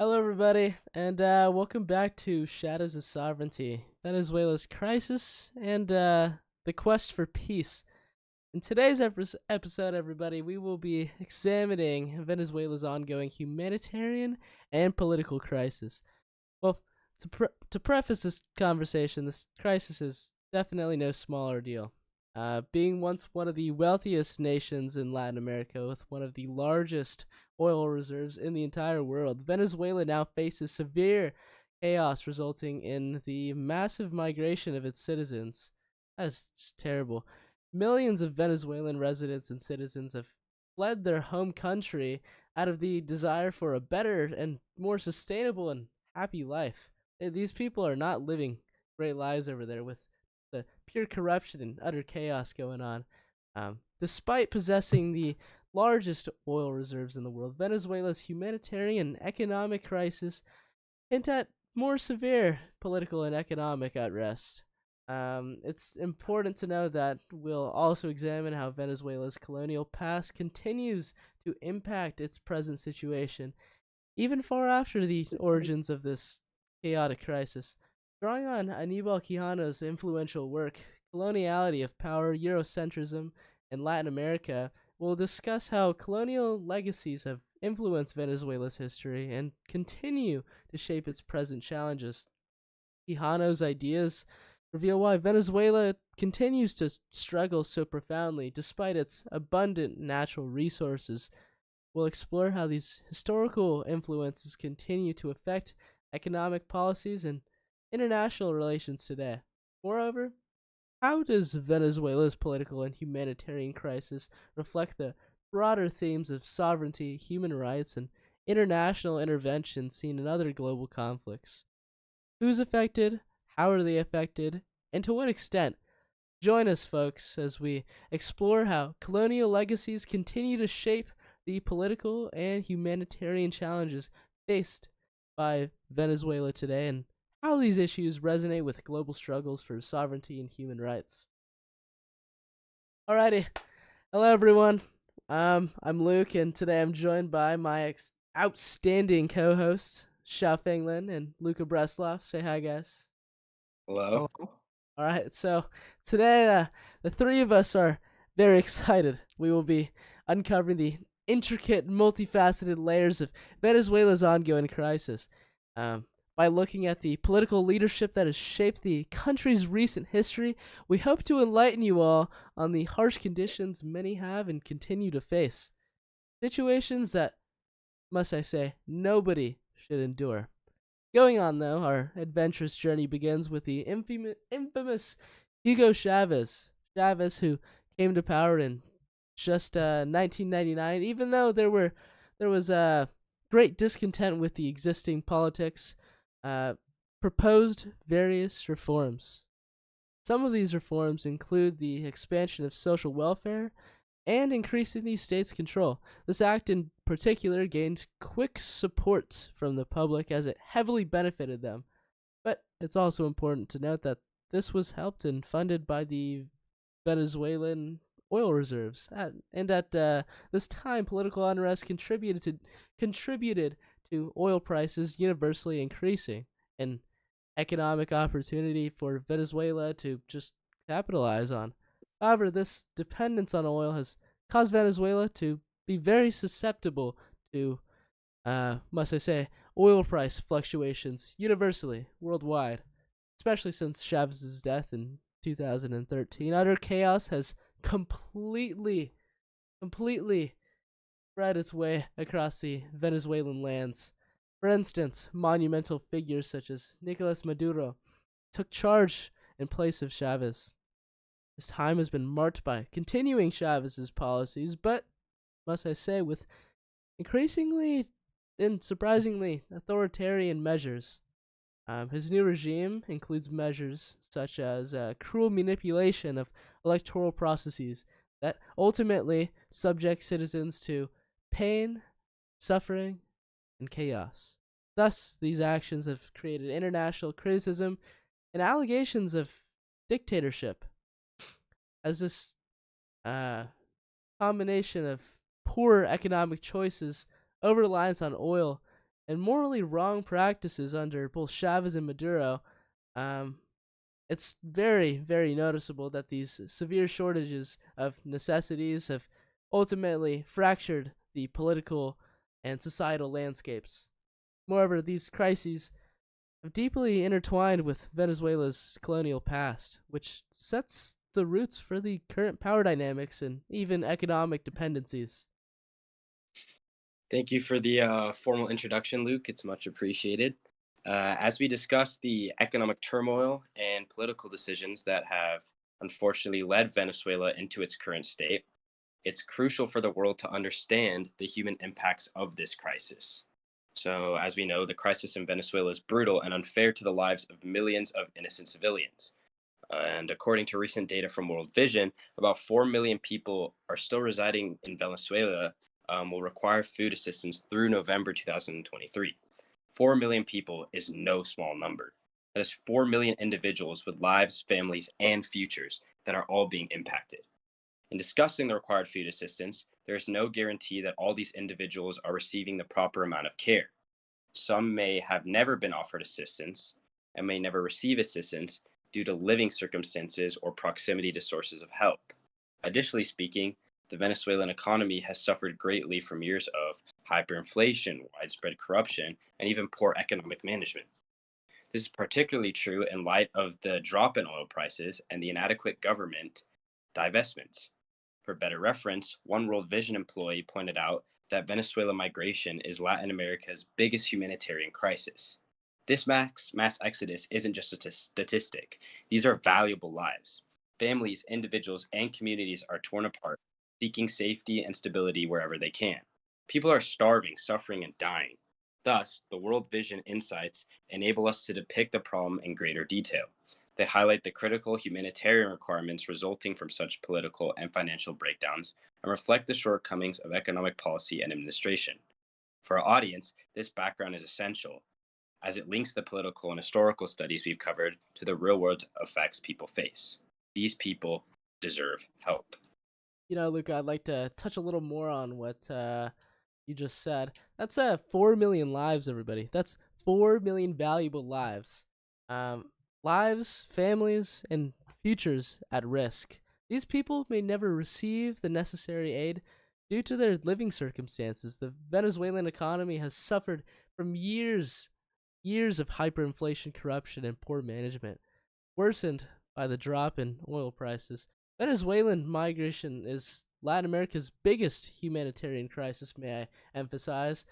Hello, everybody, and welcome back to Shadows of Sovereignty, Venezuela's crisis, and the quest for peace. In today's episode, everybody, we will be examining Venezuela's ongoing humanitarian and political crisis. Well, to preface this conversation, this crisis is definitely no small ordeal. Being once one of the wealthiest nations in Latin America with one of the largest oil reserves in the entire world, Venezuela now faces severe chaos resulting in the massive migration of its citizens. That's just terrible. Millions of Venezuelan residents and citizens have fled their home country out of the desire for a better and more sustainable and happy life. These people are not living great lives over there with the pure corruption and utter chaos going on. Despite possessing the largest oil reserves in the world, Venezuela's humanitarian and economic crisis hint at more severe political and economic unrest. It's important to know that we'll also examine how Venezuela's colonial past continues to impact its present situation, even far after the origins of this chaotic crisis. Drawing on Aníbal Quijano's influential work, Coloniality of Power, Eurocentrism, and Latin America, we'll discuss how colonial legacies have influenced Venezuela's history and continue to shape its present challenges. Quijano's ideas reveal why Venezuela continues to struggle so profoundly despite its abundant natural resources. We'll explore how these historical influences continue to affect economic policies and international relations today. Moreover, how does Venezuela's political and humanitarian crisis reflect the broader themes of sovereignty, human rights, and international intervention seen in other global conflicts? Who's affected? How are they affected? And to what extent? Join us, folks, as we explore how colonial legacies continue to shape the political and humanitarian challenges faced by Venezuela today and how these issues resonate with global struggles for sovereignty and human rights. Alrighty, hello everyone. I'm Luke, and today I'm joined by my outstanding co-hosts, Xiaofeng Lin and Luca Bressloff. Say hi, guys. Hello. All right, so today the three of us are very excited. We will be uncovering the intricate, multifaceted layers of Venezuela's ongoing crisis by looking at the political leadership that has shaped the country's recent history. We hope to enlighten you all on the harsh conditions many have and continue to face. Situations that, must I say, nobody should endure. Going on, though, our adventurous journey begins with the infamous Hugo Chavez. Chavez, who came to power in just 1999, even though there was great discontent with the existing politics, uh, proposed various reforms. Some of these reforms include the expansion of social welfare and increasing the state's control. This act in particular gained quick support from the public as it heavily benefited them. But it's also important to note that this was helped and funded by the Venezuelan oil reserves. And at this time, political unrest contributed to oil prices universally increasing, and economic opportunity for Venezuela to just capitalize on. However, this dependence on oil has caused Venezuela to be very susceptible to, must I say, oil price fluctuations universally, worldwide, especially since Chavez's death in 2013. Utter chaos has completely spread its way across the Venezuelan lands. For instance, monumental figures such as Nicolas Maduro took charge in place of Chavez. This time has been marked by continuing Chavez's policies, but, must I say, with increasingly and surprisingly authoritarian measures. His new regime includes measures such as cruel manipulation of electoral processes that ultimately subject citizens to pain, suffering, and chaos. Thus, these actions have created international criticism and allegations of dictatorship, as this uh, combination of poor economic choices, over reliance on oil, and morally wrong practices under both Chavez and Maduro, um, it's very, very noticeable that these severe shortages of necessities have ultimately fractured the political and societal landscapes. Moreover, these crises have deeply intertwined with Venezuela's colonial past, which sets the roots for the current power dynamics and even economic dependencies. Thank you for the formal introduction, Luke. It's much appreciated. As we discuss the economic turmoil and political decisions that have unfortunately led Venezuela into its current state, it's crucial for the world to understand the human impacts of this crisis. So, as we know, the crisis in Venezuela is brutal and unfair to the lives of millions of innocent civilians. And according to recent data from World Vision, about 4 million people are still residing in Venezuela will require food assistance through November 2023. 4 million people is no small number. That is 4 million individuals with lives, families, and futures that are all being impacted. In discussing the required food assistance, there is no guarantee that all these individuals are receiving the proper amount of care. Some may have never been offered assistance and may never receive assistance due to living circumstances or proximity to sources of help. Additionally speaking, the Venezuelan economy has suffered greatly from years of hyperinflation, widespread corruption, and even poor economic management. This is particularly true in light of the drop in oil prices and the inadequate government divestments. For better reference, one World Vision employee pointed out that Venezuela migration is Latin America's biggest humanitarian crisis. This mass exodus isn't just a statistic, these are valuable lives. Families, individuals, and communities are torn apart, seeking safety and stability wherever they can. People are starving, suffering, and dying. Thus, the World Vision insights enable us to depict the problem in greater detail. They highlight the critical humanitarian requirements resulting from such political and financial breakdowns and reflect the shortcomings of economic policy and administration. For our audience, this background is essential as it links the political and historical studies we've covered to the real world effects people face. These people deserve help. Luca, I'd like to touch a little more on what you just said. That's 4 million lives, everybody. That's 4 million valuable lives. Lives, families, and futures at risk. These people may never receive the necessary aid due to their living circumstances. The Venezuelan economy has suffered from years of hyperinflation, corruption, and poor management, worsened by the drop in oil prices. Venezuelan migration is Latin America's biggest humanitarian crisis, may I emphasize,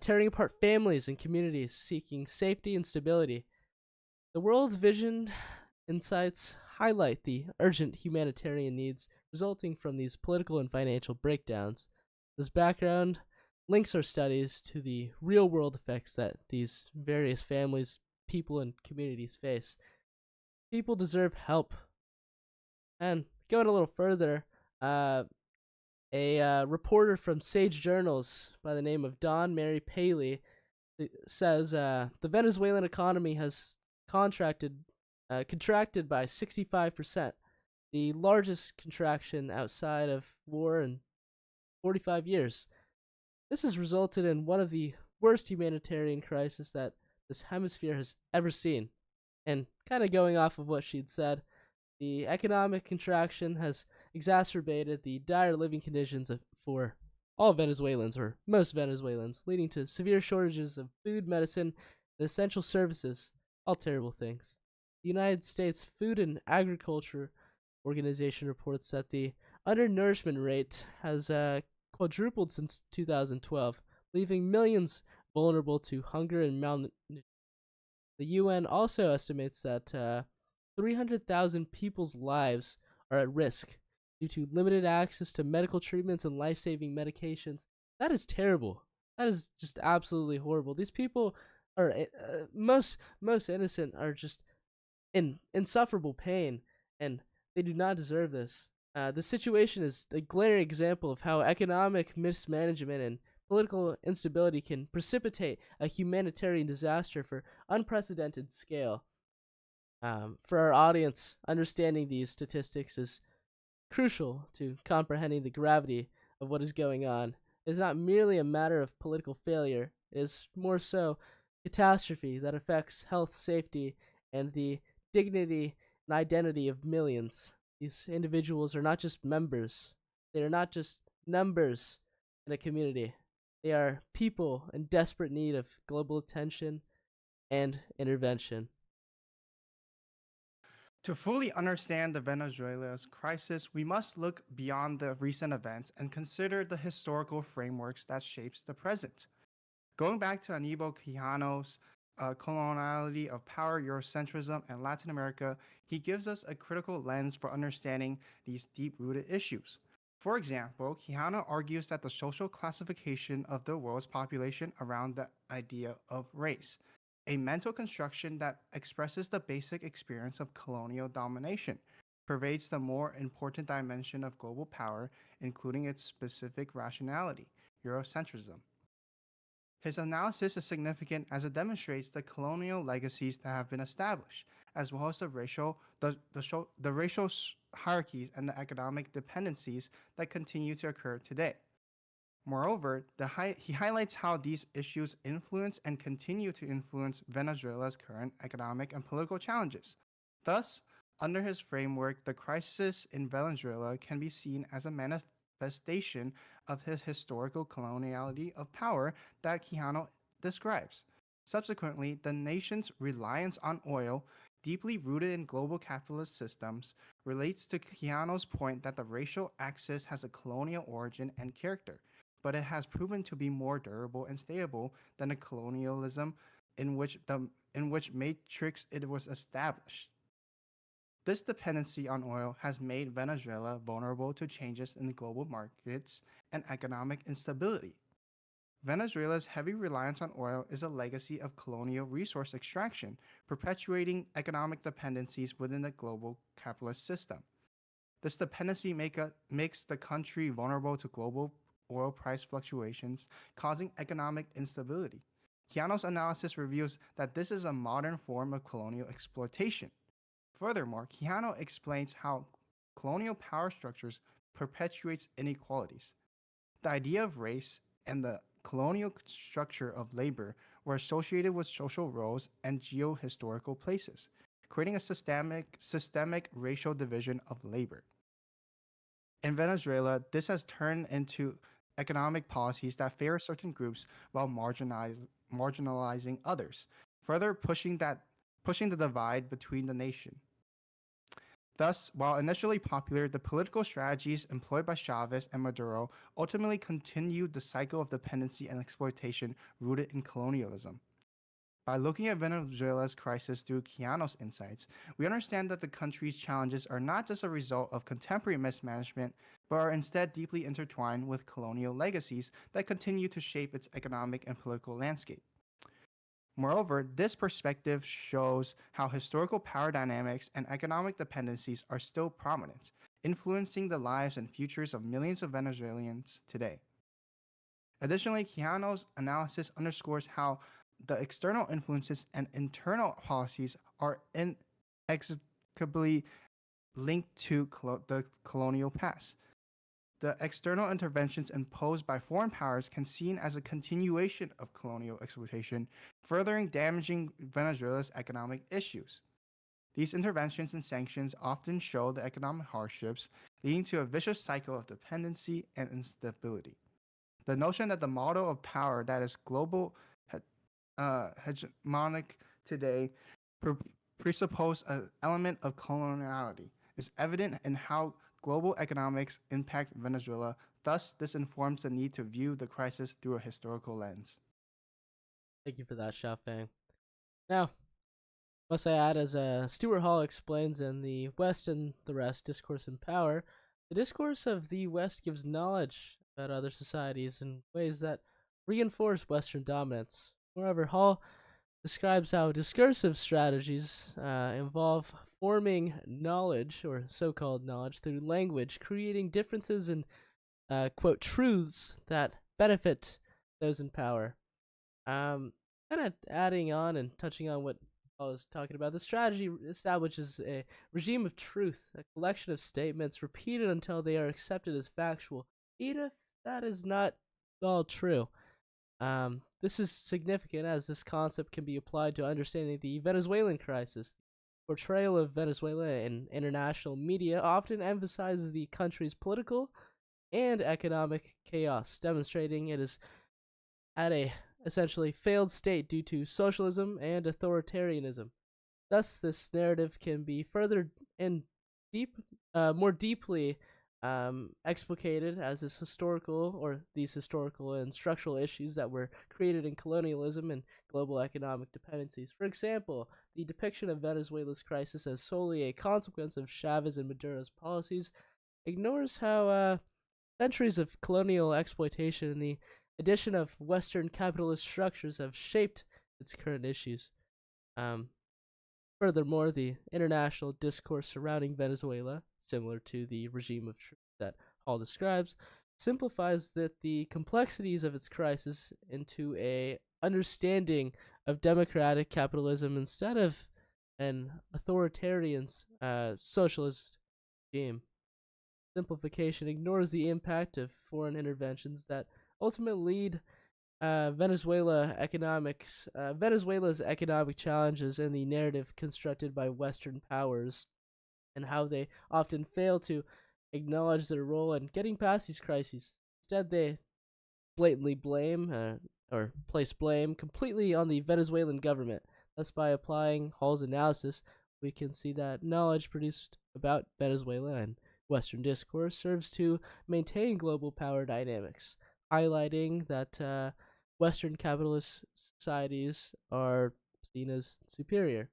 tearing apart families and communities seeking safety and stability. The World Vision insights highlight the urgent humanitarian needs resulting from these political and financial breakdowns. This background links our studies to the real world effects that these various families, people, and communities face. People deserve help. And going a little further, a reporter from Sage Journals by the name of Don Mary Paley says the Venezuelan economy has contracted by 65%, the largest contraction outside of war in 45 years. This has resulted in one of the worst humanitarian crises that this hemisphere has ever seen. And kind of going off of what she'd said, the economic contraction has exacerbated the dire living conditions for all Venezuelans, or most Venezuelans, leading to severe shortages of food, medicine, and essential services. All terrible things. The United States Food and Agriculture Organization reports that the undernourishment rate has quadrupled since 2012, leaving millions vulnerable to hunger and malnutrition. The UN also estimates that 300,000 people's lives are at risk due to limited access to medical treatments and life saving medications. That is terrible. That is just absolutely horrible. These people are most innocent are just in insufferable pain, and they do not deserve this. The situation is a glaring example of how economic mismanagement and political instability can precipitate a humanitarian disaster for unprecedented scale. For our audience, understanding these statistics is crucial to comprehending the gravity of what is going on. It is not merely a matter of political failure, It is more so catastrophe that affects health, safety, and the dignity and identity of millions. These individuals are not just members, they are not just numbers in a community. They are people in desperate need of global attention and intervention. To fully understand the Venezuela's crisis, we must look beyond the recent events and consider the historical frameworks that shapes the present. Going back to Aníbal Quijano's Coloniality of Power, Eurocentrism, and Latin America, he gives us a critical lens for understanding these deep-rooted issues. For example, Quijano argues that the social classification of the world's population around the idea of race, a mental construction that expresses the basic experience of colonial domination, pervades the more important dimension of global power, including its specific rationality, Eurocentrism. His analysis is significant as it demonstrates the colonial legacies that have been established, as well as the racial hierarchies and the economic dependencies that continue to occur today. Moreover, he highlights how these issues influence and continue to influence Venezuela's current economic and political challenges. Thus, under his framework, the crisis in Venezuela can be seen as a manifestation of his historical coloniality of power that Quijano describes. Subsequently, the nation's reliance on oil, deeply rooted in global capitalist systems, relates to Quijano's point that the racial axis has a colonial origin and character, but it has proven to be more durable and stable than the colonialism in which matrix it was established. This dependency on oil has made Venezuela vulnerable to changes in the global markets and economic instability. Venezuela's heavy reliance on oil is a legacy of colonial resource extraction, perpetuating economic dependencies within the global capitalist system. This dependency makes the country vulnerable to global oil price fluctuations, causing economic instability. Quijano's analysis reveals that this is a modern form of colonial exploitation. Furthermore, Quijano explains how colonial power structures perpetuates inequalities. The idea of race and the colonial structure of labor were associated with social roles and geohistorical places, creating a systemic racial division of labor. In Venezuela, this has turned into economic policies that favor certain groups while marginalizing others, further pushing the divide between the nation. Thus, while initially popular, the political strategies employed by Chavez and Maduro ultimately continued the cycle of dependency and exploitation rooted in colonialism. By looking at Venezuela's crisis through Quijano's insights, we understand that the country's challenges are not just a result of contemporary mismanagement, but are instead deeply intertwined with colonial legacies that continue to shape its economic and political landscape. Moreover, this perspective shows how historical power dynamics and economic dependencies are still prominent, influencing the lives and futures of millions of Venezuelans today. Additionally, Quijano's analysis underscores how the external influences and internal policies are inextricably linked to the colonial past. The external interventions imposed by foreign powers can be seen as a continuation of colonial exploitation, furthering damaging Venezuela's economic issues. These interventions and sanctions often show the economic hardships, leading to a vicious cycle of dependency and instability. The notion that the model of power that is global hegemonic today presuppose an element of coloniality is evident in how global economics impact Venezuela. Thus, this informs the need to view the crisis through a historical lens. Thank you for that, Xiaofeng. Now, must I add, as Stuart Hall explains in The West and the Rest, Discourse and Power, the discourse of the West gives knowledge about other societies in ways that reinforce Western dominance. Moreover, Hall describes how discursive strategies involve forming knowledge, or so-called knowledge, through language, creating differences in, quote, truths that benefit those in power. Kind of adding on and touching on what I was talking about, the strategy establishes a regime of truth, a collection of statements repeated until they are accepted as factual, even if that is not all true. This is significant as this concept can be applied to understanding the Venezuelan crisis. Portrayal of Venezuela in international media often emphasizes the country's political and economic chaos, demonstrating it is at a essentially failed state due to socialism and authoritarianism. Thus, this narrative can be further and more deeply explicated as these historical and structural issues that were created in colonialism and global economic dependencies. For example, the depiction of Venezuela's crisis as solely a consequence of Chavez and Maduro's policies ignores how centuries of colonial exploitation and the addition of Western capitalist structures have shaped its current issues. Um, Furthermore, the international discourse surrounding Venezuela, similar to the regime of truth that Hall describes, simplifies the complexities of its crisis into a understanding of democratic capitalism instead of an authoritarian socialist regime. Simplification ignores the impact of foreign interventions that ultimately lead Venezuela's economic challenges and the narrative constructed by Western powers, and how they often fail to acknowledge their role in getting past these crises. Instead, they blatantly blame or place blame completely on the Venezuelan government. Thus, by applying Hall's analysis, we can see that knowledge produced about Venezuela and Western discourse serves to maintain global power dynamics, highlighting that Western capitalist societies are seen as superior.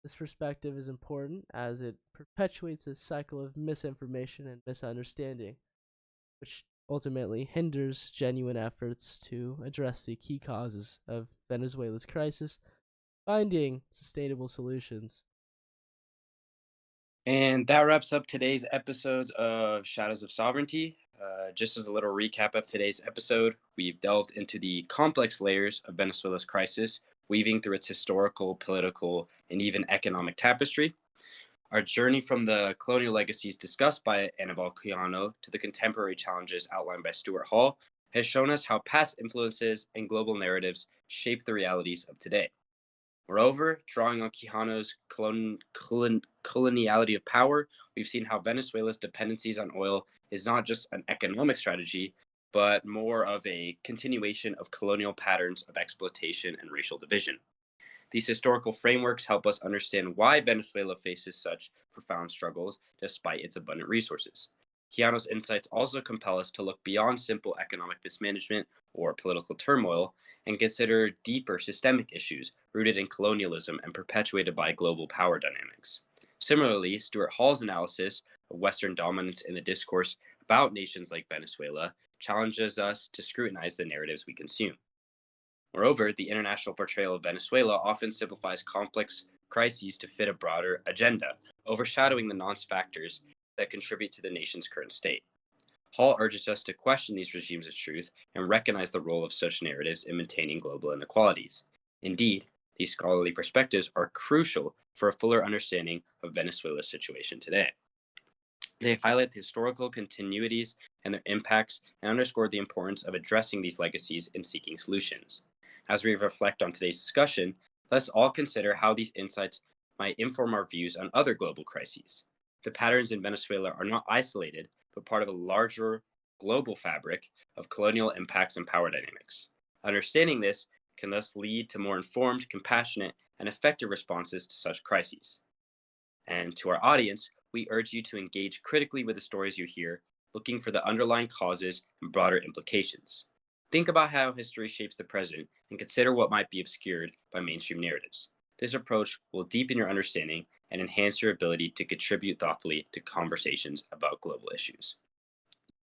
This perspective is important as it perpetuates a cycle of misinformation and misunderstanding, which ultimately hinders genuine efforts to address the key causes of Venezuela's crisis, finding sustainable solutions. And that wraps up today's episodes of Shadows of Sovereignty. Just as a little recap of today's episode, we've delved into the complex layers of Venezuela's crisis, weaving through its historical, political, and even economic tapestry. Our journey from the colonial legacies discussed by Aníbal Quijano to the contemporary challenges outlined by Stuart Hall has shown us how past influences and global narratives shape the realities of today. Moreover, drawing on Quijano's coloniality of power, we've seen how Venezuela's dependencies on oil is not just an economic strategy, but more of a continuation of colonial patterns of exploitation and racial division. These historical frameworks help us understand why Venezuela faces such profound struggles despite its abundant resources. Quijano's insights also compel us to look beyond simple economic mismanagement or political turmoil and consider deeper systemic issues rooted in colonialism and perpetuated by global power dynamics. Similarly, Stuart Hall's analysis of Western dominance in the discourse about nations like Venezuela challenges us to scrutinize the narratives we consume. Moreover, the international portrayal of Venezuela often simplifies complex crises to fit a broader agenda, overshadowing the nuanced factors that contribute to the nation's current state. Hall urges us to question these regimes of truth and recognize the role of such narratives in maintaining global inequalities. Indeed, these scholarly perspectives are crucial for a fuller understanding of Venezuela's situation today. They highlight the historical continuities and their impacts and underscore the importance of addressing these legacies and seeking solutions. As we reflect on today's discussion, let's all consider how these insights might inform our views on other global crises. The patterns in Venezuela are not isolated, but part of a larger global fabric of colonial impacts and power dynamics. Understanding this can thus lead to more informed, compassionate, and effective responses to such crises. And to our audience, we urge you to engage critically with the stories you hear, looking for the underlying causes and broader implications. Think about how history shapes the present and consider what might be obscured by mainstream narratives. This approach will deepen your understanding and enhance your ability to contribute thoughtfully to conversations about global issues.